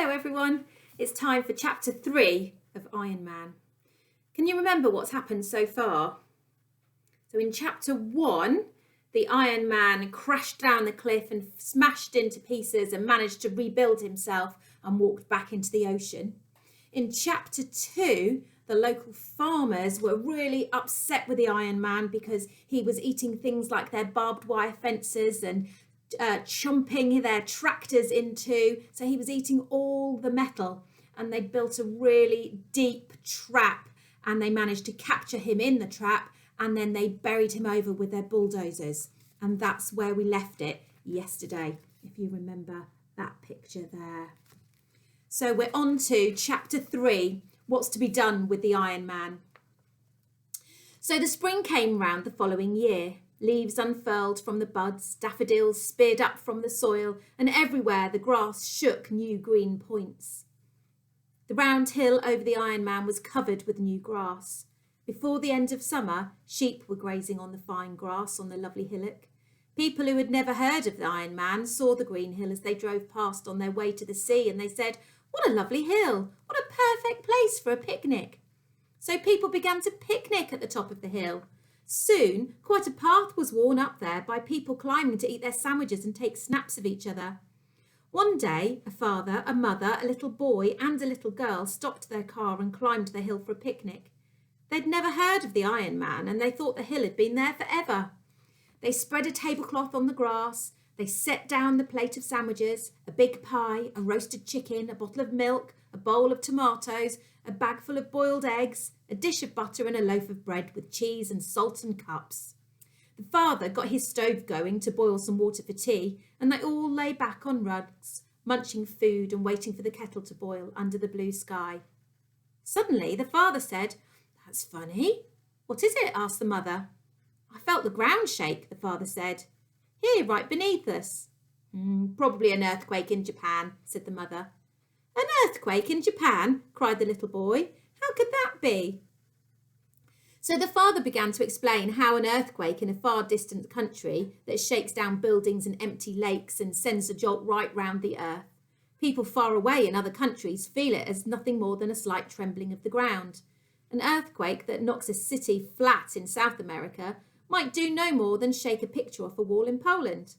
Hello everyone, it's time for chapter 3 of Iron Man. Can you remember what's happened so far? So in chapter 1, the Iron Man crashed down the cliff and smashed into pieces and managed to rebuild himself and walked back into the ocean. In chapter 2, the local farmers were really upset with the Iron Man because he was eating things like their barbed wire fences and chomping their tractors into, so he was eating all the metal, and they built a really deep trap and they managed to capture him in the trap, and then they buried him over with their bulldozers, and that's where we left it yesterday, if you remember that picture there. So we're on to chapter 3, what's to be done with the Iron Man. So the spring came round the following year. Leaves unfurled from the buds, daffodils speared up from the soil, and everywhere the grass shook new green points. The round hill over the Iron Man was covered with new grass. Before the end of summer, sheep were grazing on the fine grass on the lovely hillock. People who had never heard of the Iron Man saw the green hill as they drove past on their way to the sea, and they said, "What a lovely hill! What a perfect place for a picnic!" So people began to picnic at the top of the hill. Soon, quite a path was worn up there by people climbing to eat their sandwiches and take snaps of each other. One day, a father, a mother, a little boy and a little girl stopped their car and climbed the hill for a picnic. They'd never heard of the Iron Man and they thought the hill had been there forever. They spread a tablecloth on the grass. They set down the plate of sandwiches, a big pie, a roasted chicken, a bottle of milk, a bowl of tomatoes, a bag full of boiled eggs, a dish of butter and a loaf of bread with cheese and salt and cups. The father got his stove going to boil some water for tea, and they all lay back on rugs, munching food and waiting for the kettle to boil under the blue sky. Suddenly the father said, "That's funny." "What is it?" asked the mother. "I felt the ground shake," the father said. "Here, right beneath us." "Probably an earthquake in Japan," said the mother. "An earthquake in Japan?" cried the little boy. "How could that be?" So the father began to explain how an earthquake in a far distant country that shakes down buildings and empty lakes and sends a jolt right round the earth. People far away in other countries feel it as nothing more than a slight trembling of the ground. An earthquake that knocks a city flat in South America might do no more than shake a picture off a wall in Poland.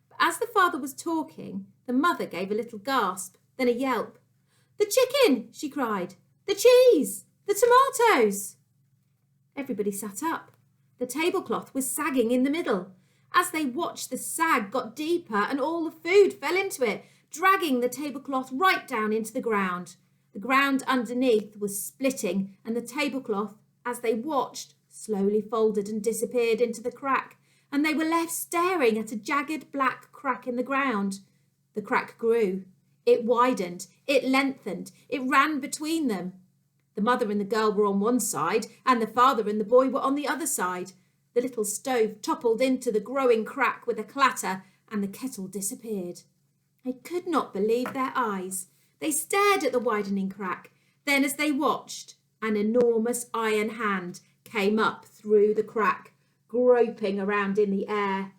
But as the father was talking, the mother gave a little gasp, then a yelp. "The chicken!" she cried. "The cheese! The tomatoes!" Everybody sat up. The tablecloth was sagging in the middle. As they watched, the sag got deeper and all the food fell into it, dragging the tablecloth right down into the ground. The ground underneath was splitting, and the tablecloth, as they watched, slowly folded and disappeared into the crack, and they were left staring at a jagged black crack in the ground. The crack grew. It widened, it lengthened, it ran between them. The mother and the girl were on one side, and the father and the boy were on the other side. The little stove toppled into the growing crack with a clatter, and the kettle disappeared. They could not believe their eyes. They stared at the widening crack. Then, as they watched, an enormous iron hand came up through the crack, groping around in the air,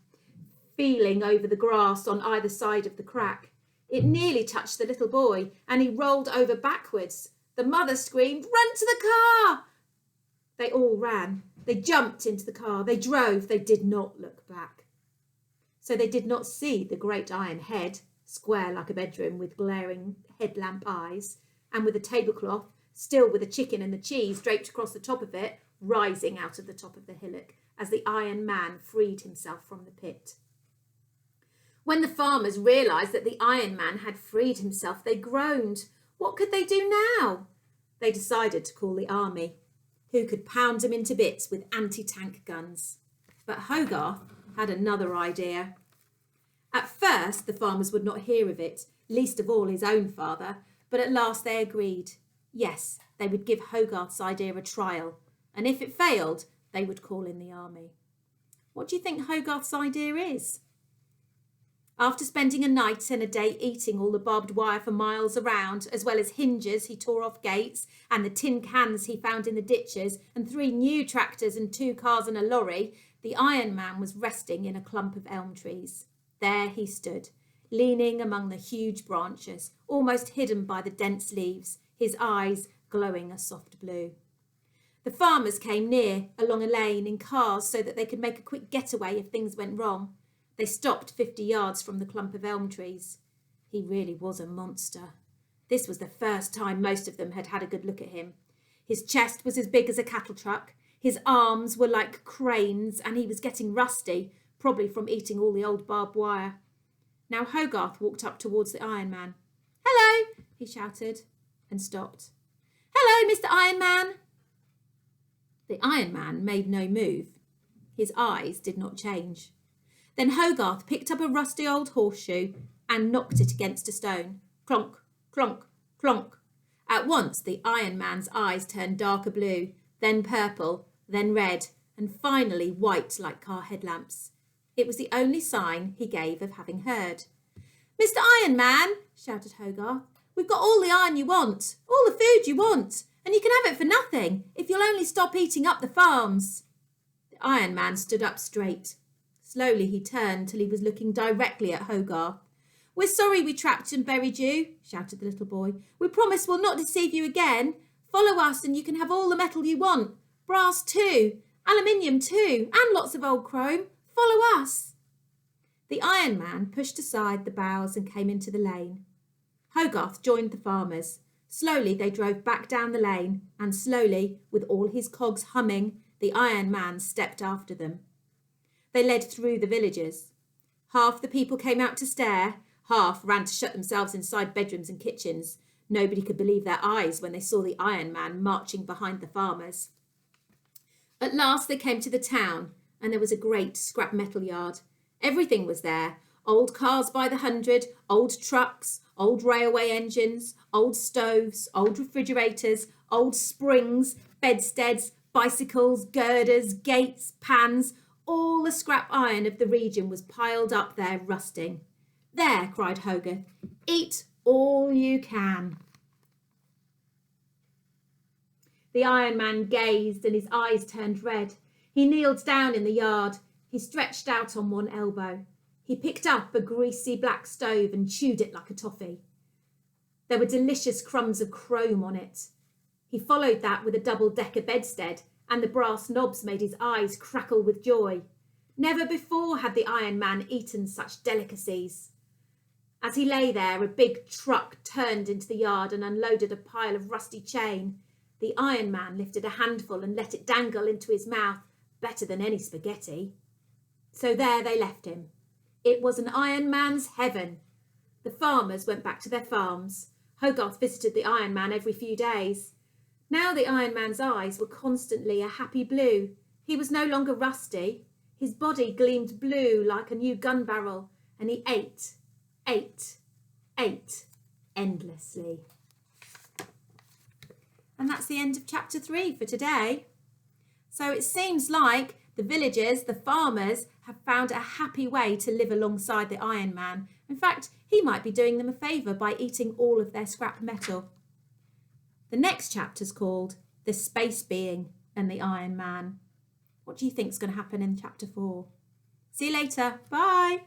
feeling over the grass on either side of the crack. It nearly touched the little boy, and he rolled over backwards. The mother screamed, "Run to the car!" They all ran. They jumped into the car. They drove. They did not look back. So they did not see the great iron head, square like a bedroom with glaring headlamp eyes, and with a tablecloth, still with the chicken and the cheese draped across the top of it, rising out of the top of the hillock as the Iron Man freed himself from the pit. When the farmers realised that the Iron Man had freed himself, they groaned. What could they do now? They decided to call the army, who could pound him into bits with anti-tank guns. But Hogarth had another idea. At first, the farmers would not hear of it, least of all his own father, but at last they agreed. Yes, they would give Hogarth's idea a trial, and if it failed, they would call in the army. What do you think Hogarth's idea is? After spending a night and a day eating all the barbed wire for miles around, as well as hinges he tore off gates and the tin cans he found in the ditches and 3 new tractors and 2 cars and a lorry, the Iron Man was resting in a clump of elm trees. There he stood, leaning among the huge branches, almost hidden by the dense leaves, his eyes glowing a soft blue. The farmers came near, along a lane, in cars so that they could make a quick getaway if things went wrong. They stopped 50 yards from the clump of elm trees. He really was a monster. This was the first time most of them had had a good look at him. His chest was as big as a cattle truck. His arms were like cranes, and he was getting rusty, probably from eating all the old barbed wire. Now Hogarth walked up towards the Iron Man. "Hello," he shouted, and stopped. "Hello, Mr. Iron Man." The Iron Man made no move. His eyes did not change. Then Hogarth picked up a rusty old horseshoe and knocked it against a stone. Clonk, clonk, clonk. At once the Iron Man's eyes turned darker blue, then purple, then red, and finally white like car headlamps. It was the only sign he gave of having heard. "Mr. Iron Man," shouted Hogarth, "we've got all the iron you want, all the food you want, and you can have it for nothing if you'll only stop eating up the farms." The Iron Man stood up straight. Slowly he turned till he was looking directly at Hogarth. "We're sorry we trapped and buried you," shouted the little boy. "We promise we'll not deceive you again. Follow us and you can have all the metal you want. Brass too, aluminium too, and lots of old chrome. Follow us." The Iron Man pushed aside the boughs and came into the lane. Hogarth joined the farmers. Slowly they drove back down the lane, and slowly, with all his cogs humming, the Iron Man stepped after them. They led through the villages. Half the people came out to stare, half ran to shut themselves inside bedrooms and kitchens. Nobody could believe their eyes when they saw the Iron Man marching behind the farmers. At last they came to the town, and there was a great scrap metal yard. Everything was there. Old cars by the hundred, old trucks, old railway engines, old stoves, old refrigerators, old springs, bedsteads, bicycles, girders, gates, pans. All the scrap iron of the region was piled up there rusting. "There," cried Hogarth, "eat all you can." The Iron Man gazed and his eyes turned red. He kneeled down in the yard. He stretched out on one elbow. He picked up a greasy black stove and chewed it like a toffee. There were delicious crumbs of chrome on it. He followed that with a double-decker bedstead, and the brass knobs made his eyes crackle with joy. Never before had the Iron Man eaten such delicacies. As he lay there, a big truck turned into the yard and unloaded a pile of rusty chain. The Iron Man lifted a handful and let it dangle into his mouth, better than any spaghetti. So there they left him. It was an Iron Man's heaven. The farmers went back to their farms. Hogarth visited the Iron Man every few days. Now the Iron Man's eyes were constantly a happy blue. He was no longer rusty. His body gleamed blue like a new gun barrel, and he ate endlessly. And that's the end of chapter 3 for today. So it seems like the villagers, the farmers, have found a happy way to live alongside the Iron Man. In fact, he might be doing them a favour by eating all of their scrap metal. The next chapter's called The Space Being and the Iron Man. What do you think's going to happen in chapter 4? See you later. Bye.